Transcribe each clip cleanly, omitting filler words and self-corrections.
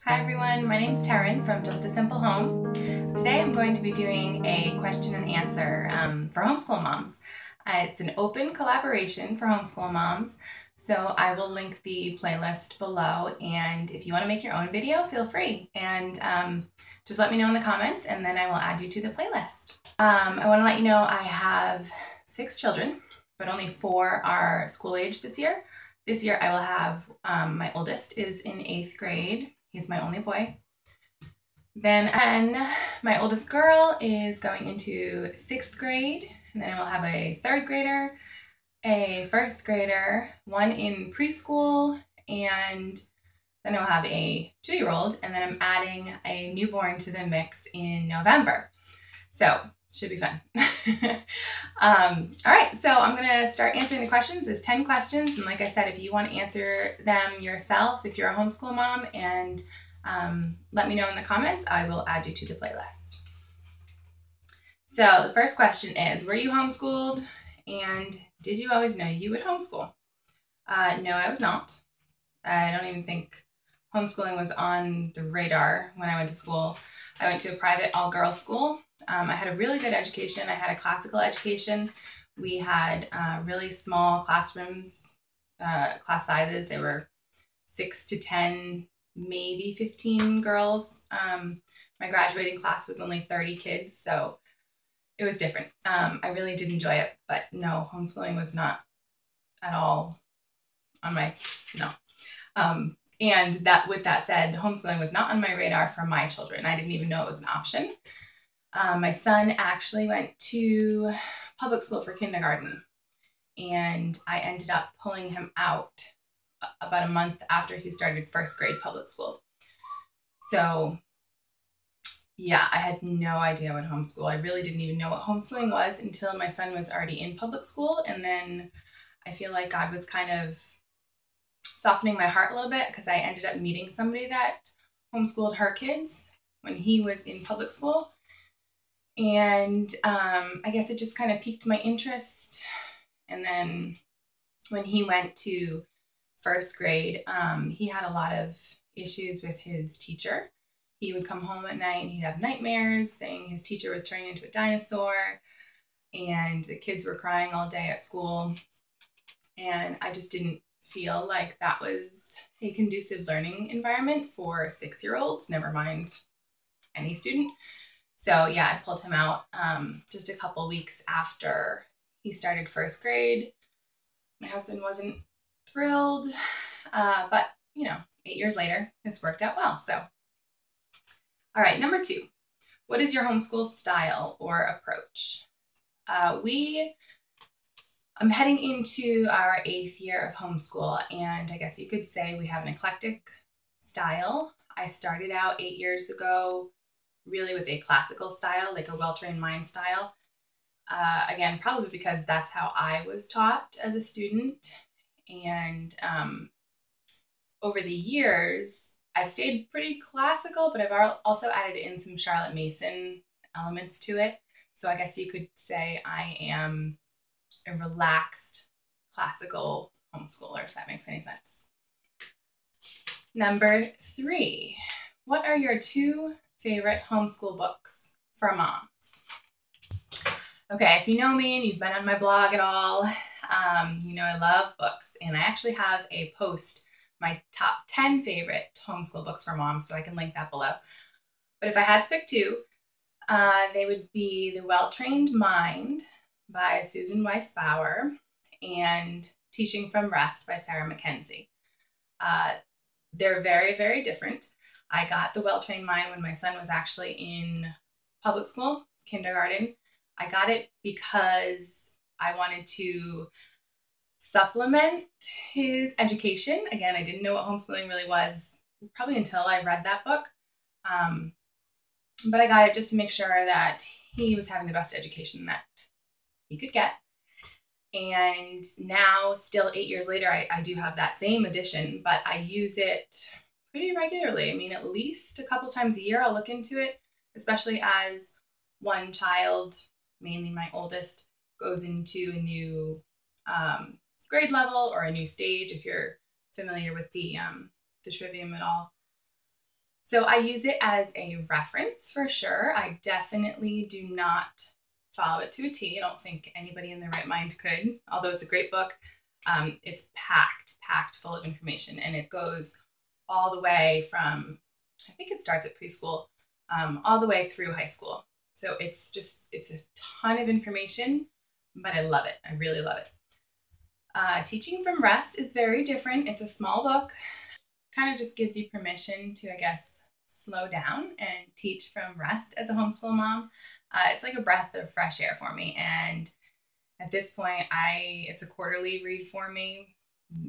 Hi everyone, my name's Taryn from Just a Simple Home. Today I'm going to be doing a question and answer for homeschool moms. It's an open collaboration for homeschool moms, so I will link the playlist below, and if you want to make your own video, feel free, and just let me know in the comments and then I will add you to the playlist. I want to let you know I have 6 children, but only 4 are school age this year. This year I will have, my oldest is in 8th grade. He's my only boy. Then my oldest girl is going into 6th grade. And then I will have a 3rd grader, a 1st grader, 1 in preschool, and then I'll have a 2-year-old. And then I'm adding a newborn to the mix in November. So should be fun. All right, so I'm gonna start answering the questions. There's 10 questions, and like I said, if you want to answer them yourself, if you're a homeschool mom, and let me know in the comments, I will add you to the playlist. So the first question is, were you homeschooled, and did you always know you would homeschool? No, I was not. I don't even think homeschooling was on the radar when I went to school. I went to a private all-girls school. I had a really good education. I had a classical education. We had really small classrooms, class sizes. They were 6 to 10, maybe 15 girls. My graduating class was only 30 kids, so it was different. I really did enjoy it, but no, homeschooling was not at all on my, no. And that, with that said, homeschooling was not on my radar for my children. I didn't even know it was an option. My son actually went to public school for kindergarten, and I ended up pulling him out about a month after he started 1st grade public school. So yeah, I had no idea what homeschool. I really didn't even know what homeschooling was until my son was already in public school. And then I feel like God was kind of softening my heart a little bit, because I ended up meeting somebody that homeschooled her kids when he was in public school. And I guess it just kind of piqued my interest. And then when he went to 1st grade, he had a lot of issues with his teacher. He would come home at night and he'd have nightmares saying his teacher was turning into a dinosaur, and the kids were crying all day at school. And I just didn't feel like that was a conducive learning environment for 6-year-olds, never mind any student. So yeah, I pulled him out just a couple weeks after he started 1st grade. My husband wasn't thrilled, but you know, 8 years later, it's worked out well. So, all right, number 2, what is your homeschool style or approach? I'm heading into our 8th year of homeschool, and I guess you could say we have an eclectic style. I started out 8 years ago really with a classical style, like a well-trained mind style. Again, probably because that's how I was taught as a student. And over the years, I've stayed pretty classical, but I've also added in some Charlotte Mason elements to it. So I guess you could say I am a relaxed classical homeschooler, if that makes any sense. Number 3, what are your 2 favorite homeschool books for moms? Okay, if you know me and you've been on my blog at all, you know I love books, and I actually have a post, my top 10 favorite homeschool books for moms, so I can link that below. But if I had to pick 2, they would be The Well-Trained Mind by Susan Weiss Bauer and Teaching from Rest by Sarah Mackenzie. They're very, very different. I got The Well-Trained Mind when my son was actually in public school, kindergarten. I got it because I wanted to supplement his education. Again, I didn't know what homeschooling really was probably until I read that book. But I got it just to make sure that he was having the best education that he could get. And now, still 8 years later, I do have that same edition, but I use it pretty regularly. I mean, at least a couple times a year I'll look into it, especially as one child, mainly my oldest, goes into a new grade level or a new stage, if you're familiar with the trivium at all. So I use it as a reference for sure. I definitely do not follow it to a T. I don't think anybody in their right mind could, although it's a great book. It's packed full of information, and it goes all the way from, I think it starts at preschool, all the way through high school. So it's a ton of information, but I love it. I really love it. Teaching from Rest is very different. It's a small book, kind of just gives you permission to, I guess, slow down and teach from rest as a homeschool mom. It's like a breath of fresh air for me. And at this point, it's a quarterly read for me,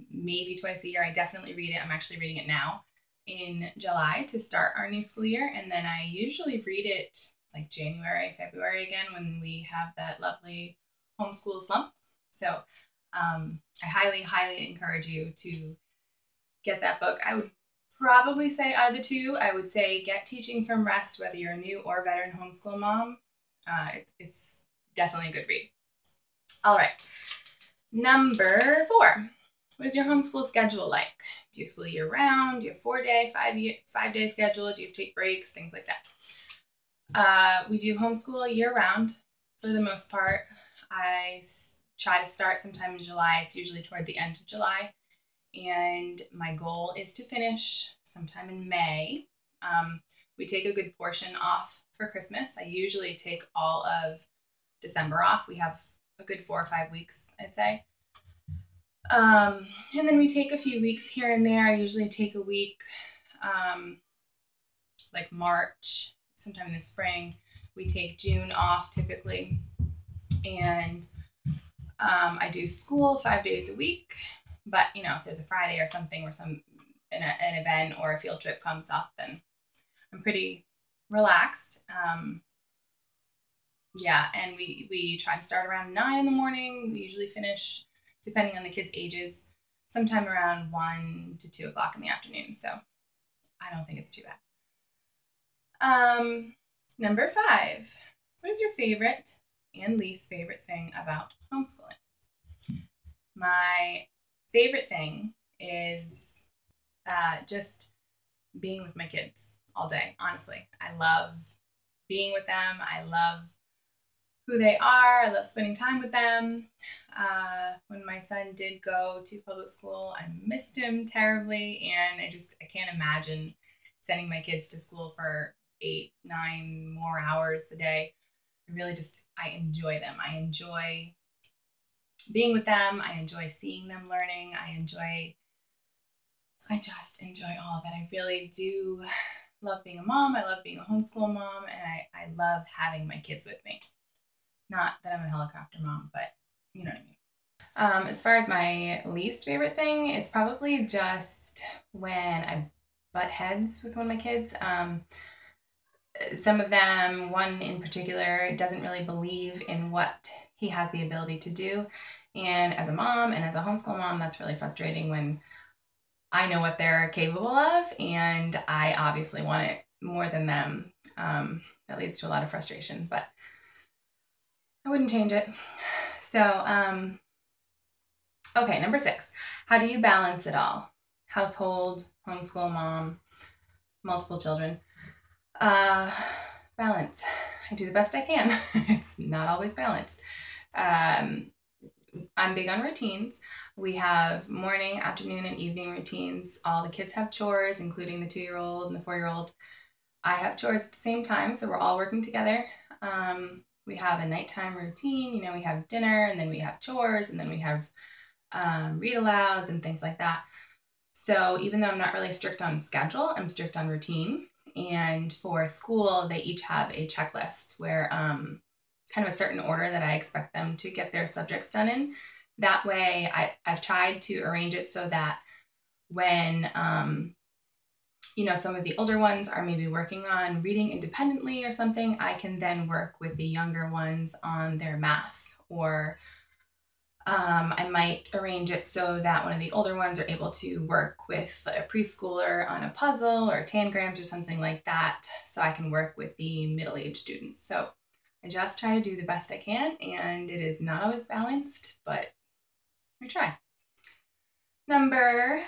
maybe twice a year. I definitely read it. I'm actually reading it now in July to start our new school year. And then I usually read it like January, February again, when we have that lovely homeschool slump. So I highly, highly encourage you to get that book. I would probably say out of the two, I would say get Teaching from Rest, whether you're a new or veteran homeschool mom. It's definitely a good read. All right. Number 4. What is your homeschool schedule like? Do you school year round? Do you have 4-day, 5-day schedule? Do you take breaks? Things like that. We do homeschool year round for the most part. I try to start sometime in July. It's usually toward the end of July. And my goal is to finish sometime in May. We take a good portion off for Christmas. I usually take all of December off. We have a good 4 or 5 weeks, I'd say. And then we take a few weeks here and there. I usually take a week, like March, sometime in the spring. We take June off typically. And I do school 5 days a week. But, you know, if there's a Friday or something, or an event or a field trip comes up, then I'm pretty relaxed. Yeah, and we try to start around 9 in the morning. We usually finish, depending on the kids' ages, sometime around 1 to 2 o'clock in the afternoon. So I don't think it's too bad. Number 5, what is your favorite and least favorite thing about homeschooling? My favorite thing is just being with my kids all day, honestly. I love being with them. I love who they are. I love spending time with them. When my son did go to public school, I missed him terribly, and I can't imagine sending my kids to school for 8, 9 more hours a day. I enjoy them. I enjoy being with them. I enjoy seeing them learning. I just enjoy all of it. I really do love being a mom. I love being a homeschool mom, and I love having my kids with me. Not that I'm a helicopter mom, but you know what I mean. As far as my least favorite thing, it's probably just when I butt heads with one of my kids. Some of them, one in particular, doesn't really believe in what he has the ability to do. And as a mom and as a homeschool mom, that's really frustrating when I know what they're capable of and I obviously want it more than them. That leads to a lot of frustration, but I wouldn't change it. So, okay, number 6. How do you balance it all? Household, homeschool mom, multiple children. Balance. I do the best I can. It's not always balanced. I'm big on routines. We have morning, afternoon, and evening routines. All the kids have chores, including the 2-year-old and the 4-year-old. I have chores at the same time, so we're all working together. We have a nighttime routine. You know, we have dinner, and then we have chores, and then we have read alouds and things like that. So even though I'm not really strict on schedule, I'm strict on routine. And for school, they each have a checklist where kind of a certain order that I expect them to get their subjects done in. That way, I've tried to arrange it so that when, you know, some of the older ones are maybe working on reading independently or something, I can then work with the younger ones on their math. Or I might arrange it so that one of the older ones are able to work with a preschooler on a puzzle or tangrams or something like that, so I can work with the middle-aged students. So I just try to do the best I can, and it is not always balanced, but I try. Number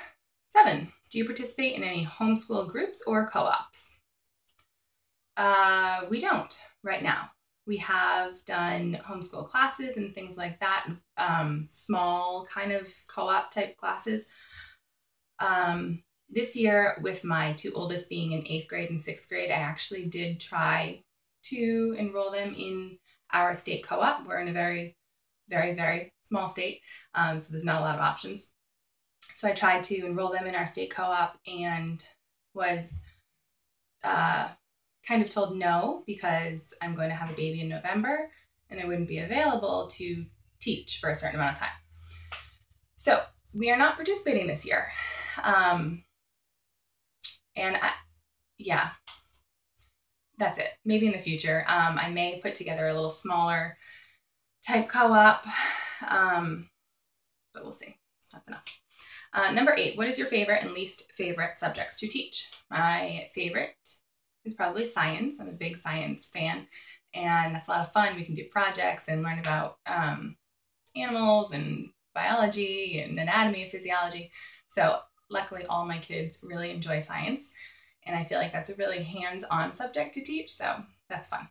7, Do you participate in any homeschool groups or co-ops? We don't right now. We have done homeschool classes and things like that, small kind of co-op type classes. This year, with my two oldest being in 8th grade and 6th grade, I actually did try to enroll them in our state co-op. We're in a very, very, very small state, so there's not a lot of options. So I tried to enroll them in our state co-op and was kind of told no, because I'm going to have a baby in November and I wouldn't be available to teach for a certain amount of time. So we are not participating this year. Yeah, that's it. Maybe in the future, I may put together a little smaller type co-op, but we'll see. That's enough. Number 8, what is your favorite and least favorite subjects to teach? My favorite is probably science. I'm a big science fan, and that's a lot of fun. We can do projects and learn about animals and biology and anatomy and physiology. So luckily all my kids really enjoy science, and I feel like that's a really hands-on subject to teach, so that's fun.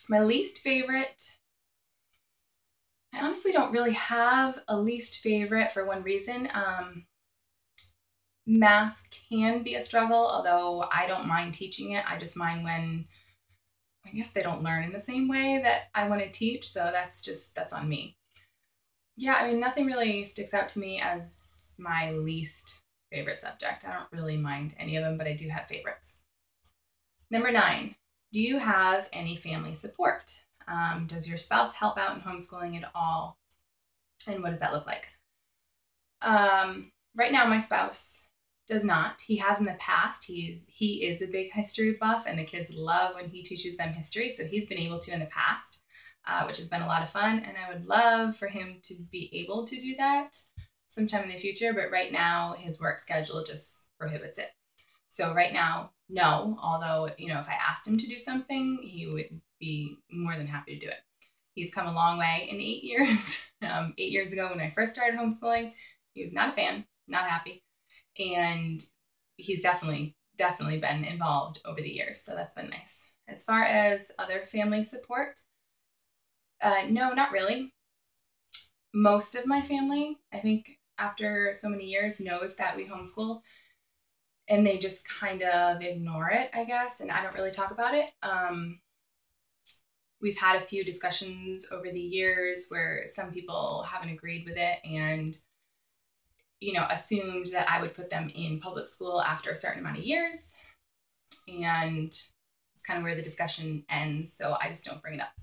My least favorite, I honestly don't really have a least favorite for one reason. Math can be a struggle, although I don't mind teaching it. I just mind when, I guess, they don't learn in the same way that I want to teach, so that's on me. Yeah, I mean, nothing really sticks out to me as my least favorite subject. I don't really mind any of them, but I do have favorites. Number 9, do you have any family support? Does your spouse help out in homeschooling at all? And what does that look like? Right now, my spouse does not. He has in the past. He is a big history buff, and the kids love when he teaches them history, so he's been able to in the past, which has been a lot of fun, and I would love for him to be able to do that sometime in the future, but right now his work schedule just prohibits it. So right now, no, although, if I asked him to do something, he would be more than happy to do it. He's come a long way in 8 years. 8 years ago when I first started homeschooling, he was not a fan, not happy, and he's definitely been involved over the years, so that's been nice. As far as other family support, no, not really. Most of my family, I think, after so many years, knows that we homeschool, and they just kind of ignore it, I guess, and I don't really talk about it. We've had a few discussions over the years where some people haven't agreed with it and, assumed that I would put them in public school after a certain amount of years, and it's kind of where the discussion ends, so I just don't bring it up.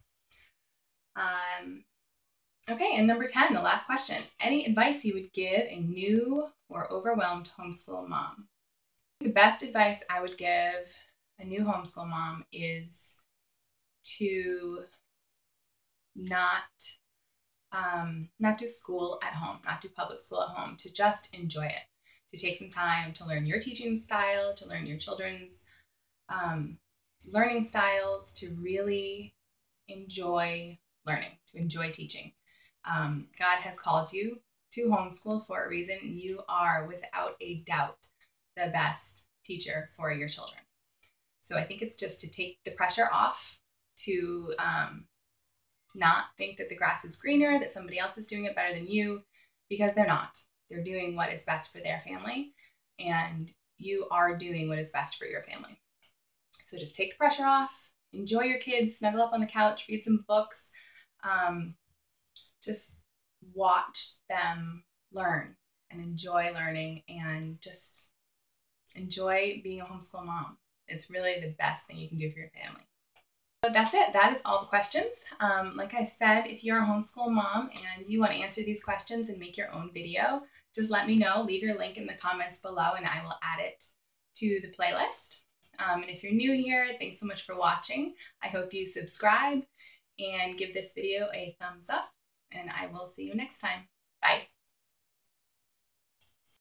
Okay, and number 10, the last question. Any advice you would give a new or overwhelmed homeschool mom? The best advice I would give a new homeschool mom is to not do school at home, not do public school at home, to just enjoy it, to take some time to learn your teaching style, to learn your children's learning styles, to really enjoy learning, to enjoy teaching. God has called you to homeschool for a reason. You are, without a doubt, the best teacher for your children. So I think it's just to take the pressure off, to not think that the grass is greener, that somebody else is doing it better than you, because they're not. They're doing what is best for their family, and you are doing what is best for your family. So just take the pressure off, enjoy your kids, snuggle up on the couch, read some books, just watch them learn and enjoy learning, and just enjoy being a homeschool mom. It's really the best thing you can do for your family. So that's it. That is all the questions. Like I said, if you're a homeschool mom and you want to answer these questions and make your own video, just let me know. Leave your link in the comments below and I will add it to the playlist. And if you're new here, thanks so much for watching. I hope you subscribe and give this video a thumbs up, and I will see you next time. Bye.